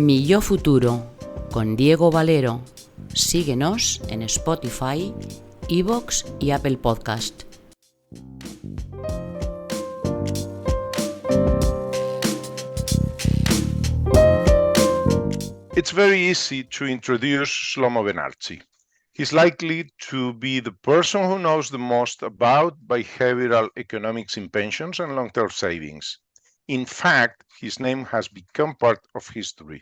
Mi yo futuro, con Diego Valero. Síguenos en Spotify, iVoox y Apple Podcast. It's very easy to introduce Shlomo Benartzi. He's likely to be the person who knows the most about behavioral economics in pensions and long-term savings. In fact, his name has become part of history.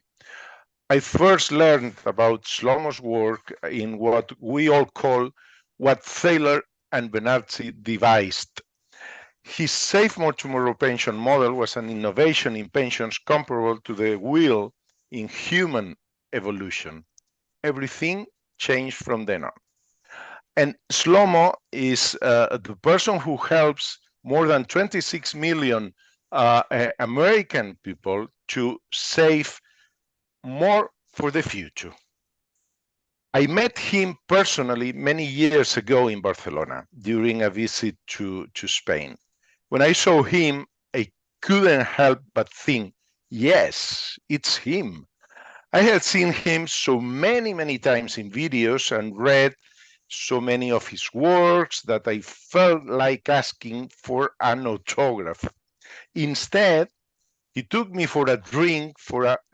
I first learned about Shlomo's work in what we all call what Thaler and Benartzi devised. His Save More Tomorrow pension model was an innovation in pensions comparable to the wheel in human evolution. Everything changed from then on. And Shlomo is the person who helps more than 26 million American people to save more for the future. I met him personally many years ago in Barcelona during a visit to Spain. When I saw him, I couldn't help but think, yes, it's him. I had seen him so many times in videos and read so many of his works that I felt like asking for an autograph. Instead, he took me for a drink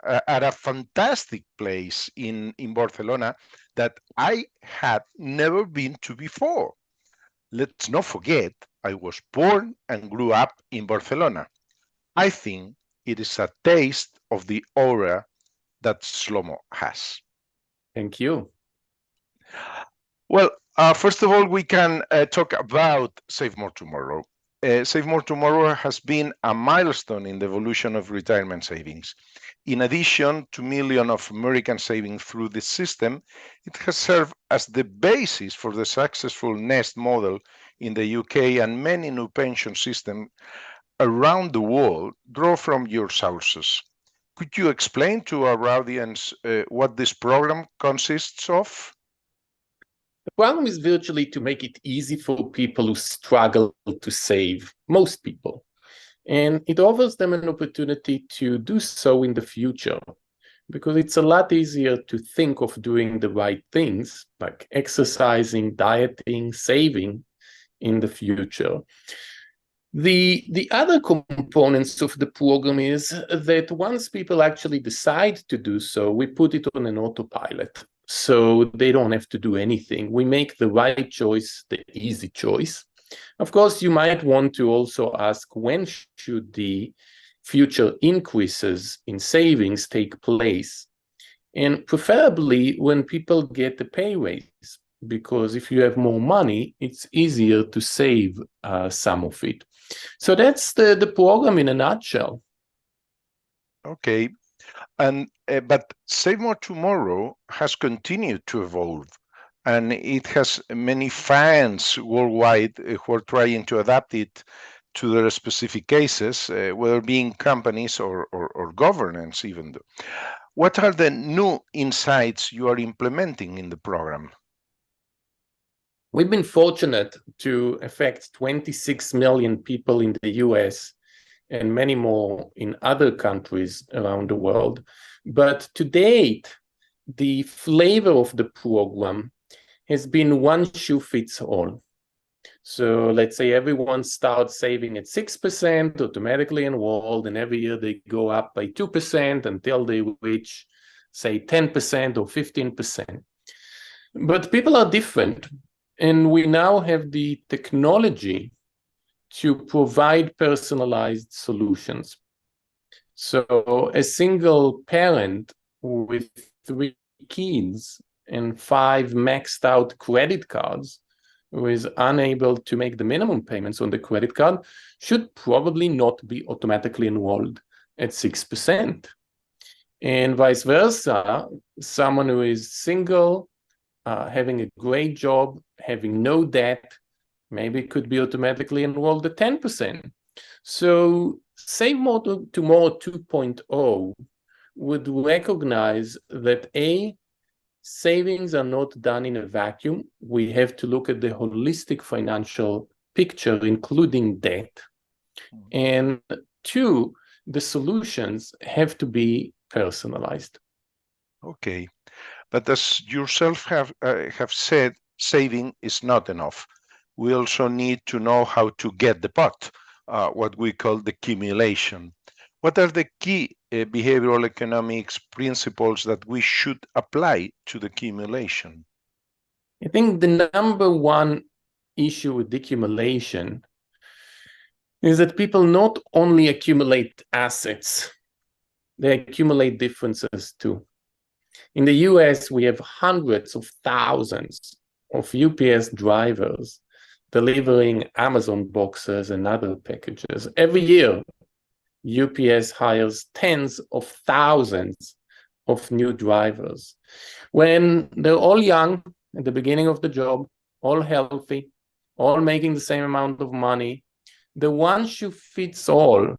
at a fantastic place in Barcelona that I had never been to before. Let's not forget, I was born and grew up in Barcelona. I think it is a taste of the aura that Shlomo has. Thank you. Well, first of all, we can talk about Save More Tomorrow. Save More Tomorrow has been a milestone in the evolution of retirement savings. In addition to millions of Americans saving through this system, it has served as the basis for the successful Nest model in the UK, and many new pension systems around the world draw from your sources. Could you explain to our audience what this program consists of? The problem is virtually to make it easy for people who struggle to save, most people. And it offers them an opportunity to do so in the future, because it's a lot easier to think of doing the right things, like exercising, dieting, saving in the future. The other components of the program is that once people actually decide to do so, we put it on an autopilot. So they don't have to do anything. We make the right choice, the easy choice. Of course, you might want to also ask, when should the future increases in savings take place? And preferably when people get a pay raise, because if you have more money, it's easier to save some of it. So that's the program in a nutshell. Okay. And but Save More Tomorrow has continued to evolve, and it has many fans worldwide who are trying to adapt it to their specific cases, whether being companies or governments even. What are the new insights you are implementing in the program? We've been fortunate to affect 26 million people in the US and many more in other countries around the world. But to date, the flavor of the program has been one shoe fits all. So let's say everyone starts saving at 6%, automatically enrolled, and every year they go up by 2% until they reach, say, 10% or 15%. But people are different, and we now have the technology to provide personalized solutions. So a single parent with 3 kids and 5 maxed out credit cards who is unable to make the minimum payments on the credit card should probably not be automatically enrolled at 6%. And vice versa, someone who is single, having a great job, having no debt, maybe could be automatically enrolled at 10%. So Save More Tomorrow 2.0 would recognize that savings are not done in a vacuum. We have to look at the holistic financial picture, including debt. And 2, the solutions have to be personalized. Okay, but as yourself have said, saving is not enough. We also need to know how to get the pot, what we call the accumulation. What are the key behavioral economics principles that we should apply to the accumulation? I think the number one issue with accumulation is that people not only accumulate assets, they accumulate differences too. In the US, we have hundreds of thousands of UPS drivers delivering Amazon boxes and other packages. Every year, UPS hires tens of thousands of new drivers. When they're all young at the beginning of the job, all healthy, all making the same amount of money, the one-shoe-fits-all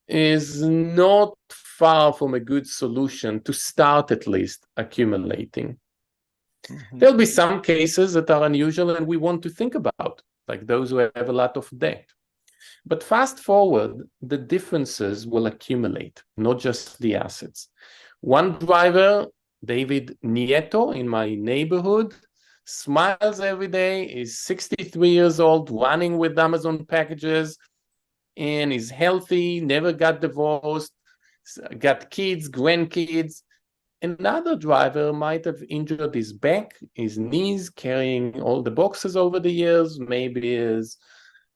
is not far from a good solution to start at least accumulating. Mm-hmm. There'll be some cases that are unusual and we want to think about, like those who have a lot of debt. But fast forward, the differences will accumulate, not just the assets. One driver, David Nieto, in my neighborhood, smiles every day, is 63 years old, running with Amazon packages, and is healthy, never got divorced, got kids, grandkids. Another driver might have injured his back, his knees, carrying all the boxes over the years, maybe is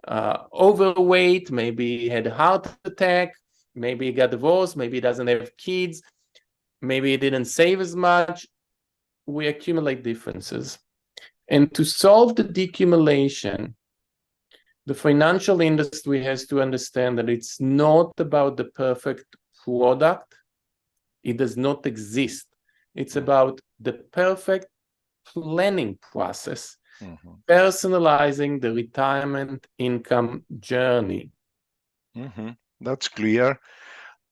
overweight, maybe he had a heart attack, maybe he got divorced, maybe he doesn't have kids, maybe he didn't save as much. We accumulate differences. And to solve the decumulation, the financial industry has to understand that it's not about the perfect product. It does not exist. It's about the perfect planning process, personalizing the retirement income journey. That's clear.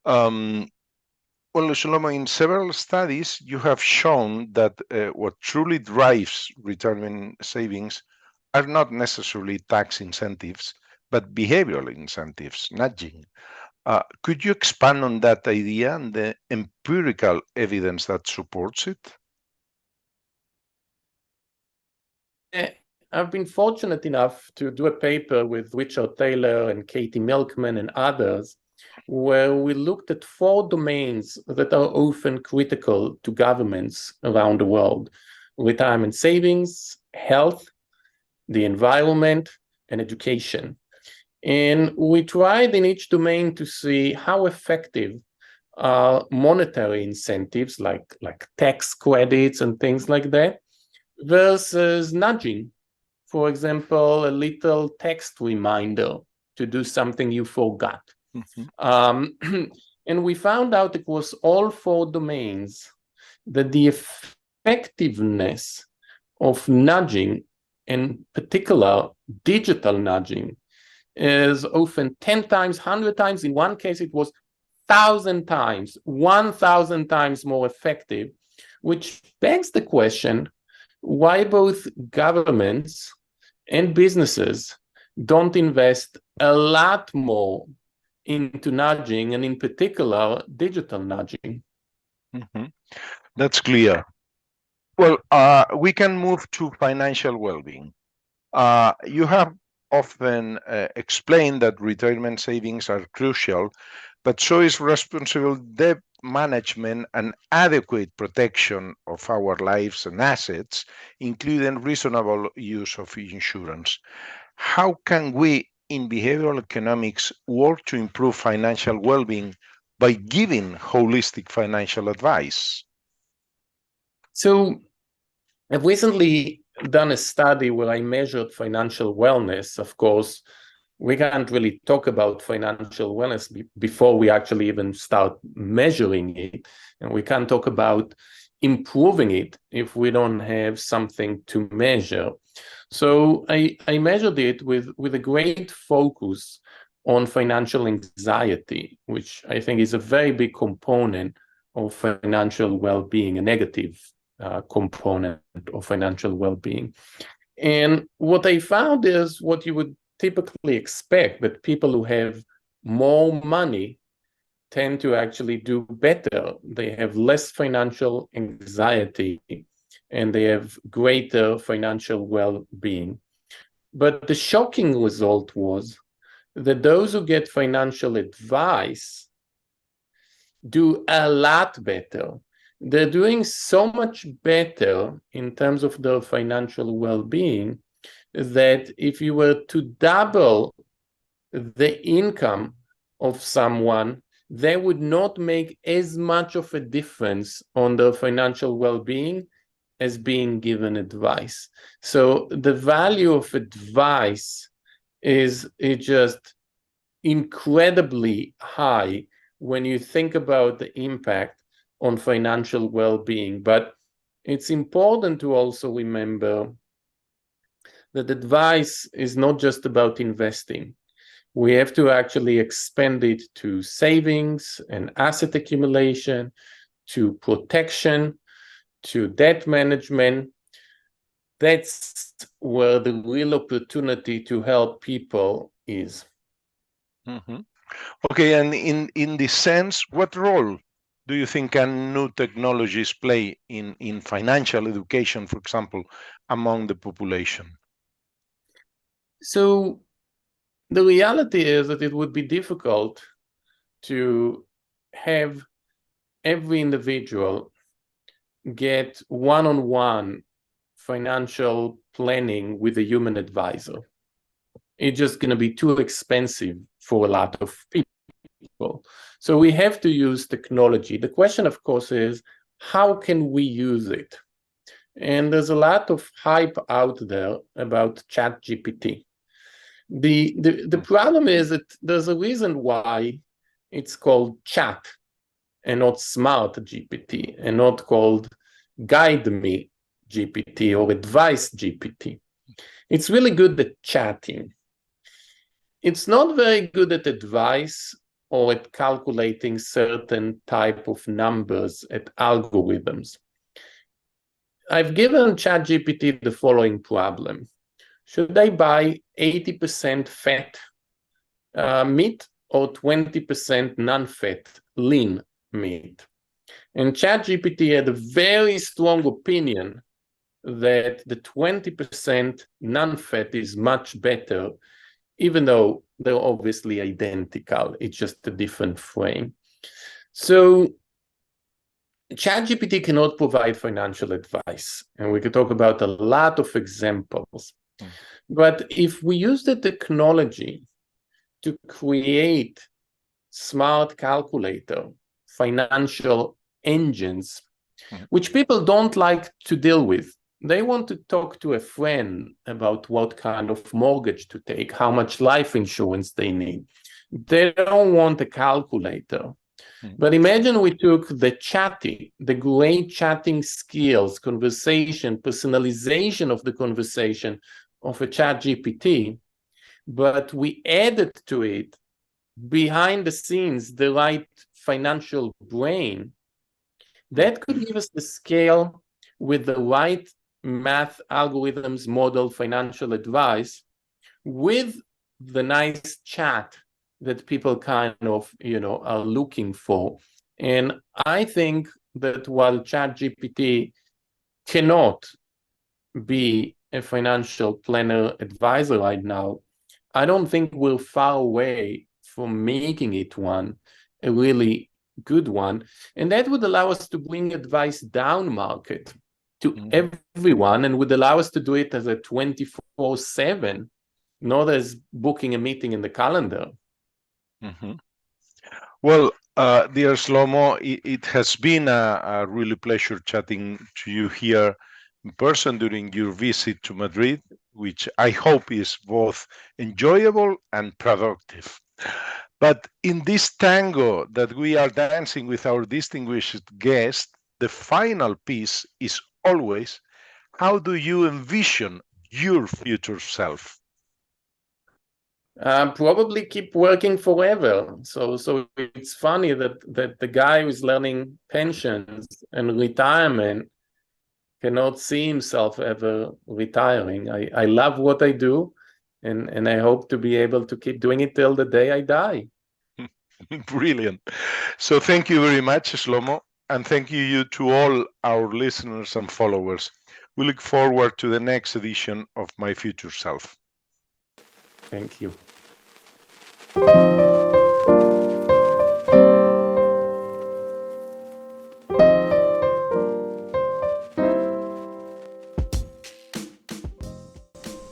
Well, Shlomo, in several studies, you have shown that what truly drives retirement savings are not necessarily tax incentives, but behavioral incentives, nudging. Could you expand on that idea and the empirical evidence that supports it? I've been fortunate enough to do a paper with Richard Thaler and Katie Milkman and others, where we looked at 4 domains that are often critical to governments around the world: retirement savings, health, the environment, and education. And we tried in each domain to see how effective are monetary incentives like tax credits and things like that versus nudging. For example, a little text reminder to do something you forgot. And we found out across all 4 domains that the effectiveness of nudging, in particular digital nudging, is often 10 times, 100 times. In one case, it was 1,000 times, 1,000 times more effective, which begs the question, why both governments and businesses don't invest a lot more into nudging, and in particular, digital nudging? That's clear. Well, we can move to financial well-being. You have often explained that retirement savings are crucial, but so is responsible debt management and adequate protection of our lives and assets, including reasonable use of insurance. How can we, in behavioral economics, work to improve financial well-being by giving holistic financial advice? So I've recently done a study where I measured financial wellness. Of course, we can't really talk about financial wellness before we actually even start measuring it. And we can't talk about improving it if we don't have something to measure. So I measured it with a great focus on financial anxiety, which I think is a very big component of financial well-being, a negative component of financial well-being. And what I found is what you would typically expect, that people who have more money tend to actually do better. They have less financial anxiety and they have greater financial well-being. But the shocking result was that those who get financial advice do a lot better. They're doing so much better in terms of their financial well-being that if you were to double the income of someone, they would not make as much of a difference on their financial well-being as being given advice. So the value of advice is just incredibly high when you think about the impact on financial well-being. But it's important to also remember that advice is not just about investing. We have to actually expand it to savings and asset accumulation, to protection, to debt management. That's where the real opportunity to help people is. Mm-hmm. Okay, and in this sense, what role do you think can new technologies play in financial education, for example, among the population? So the reality is that it would be difficult to have every individual get one-on-one financial planning with a human advisor. It's just going to be too expensive for a lot of people. So we have to use technology. The question, of course, is how can we use it? And there's a lot of hype out there about ChatGPT. The problem is that there's a reason why it's called chat and not smart GPT and not called guide me GPT or advice GPT. It's really good at chatting. It's not very good at advice or at calculating certain type of numbers, at algorithms. I've given ChatGPT the following problem. Should I buy 80% fat meat or 20% non-fat lean meat? And ChatGPT had a very strong opinion that the 20% non-fat is much better, even though they're obviously identical. It's just a different frame. So ChatGPT cannot provide financial advice, and we could talk about a lot of examples. But if we use the technology to create smart calculator, financial engines, which people don't like to deal with. They want to talk to a friend about what kind of mortgage to take, how much life insurance they need. They don't want a calculator. But imagine we took the great chatting skills, conversation, personalization of the conversation of a ChatGPT, but we added to it behind the scenes the right financial brain. That could give us the scale with the right math algorithms, model financial advice with the nice chat that people kind of, are looking for. And I think that while ChatGPT cannot be a financial planner advisor right now, I don't think we're far away from making it one, a really good one. And that would allow us to bring advice down market to everyone and would allow us to do it as a 24/7, not as booking a meeting in the calendar. Well, dear Shlomo, it has been a really pleasure chatting to you here in person during your visit to Madrid, which I hope is both enjoyable and productive. But in this tango that we are dancing with our distinguished guest, the final piece is always, how do you envision your future self? Probably keep working forever. So it's funny that the guy who's learning pensions and retirement cannot see himself ever retiring. I love what I do, and I hope to be able to keep doing it till the day I die. Brilliant. So thank you very much, Shlomo, and thank you to all our listeners and followers. We look forward to the next edition of My Future Self. Thank you.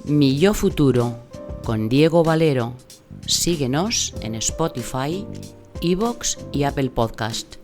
Mi Yo Futuro, con Diego Valero. Síguenos en Spotify, iVoox y Apple Podcast.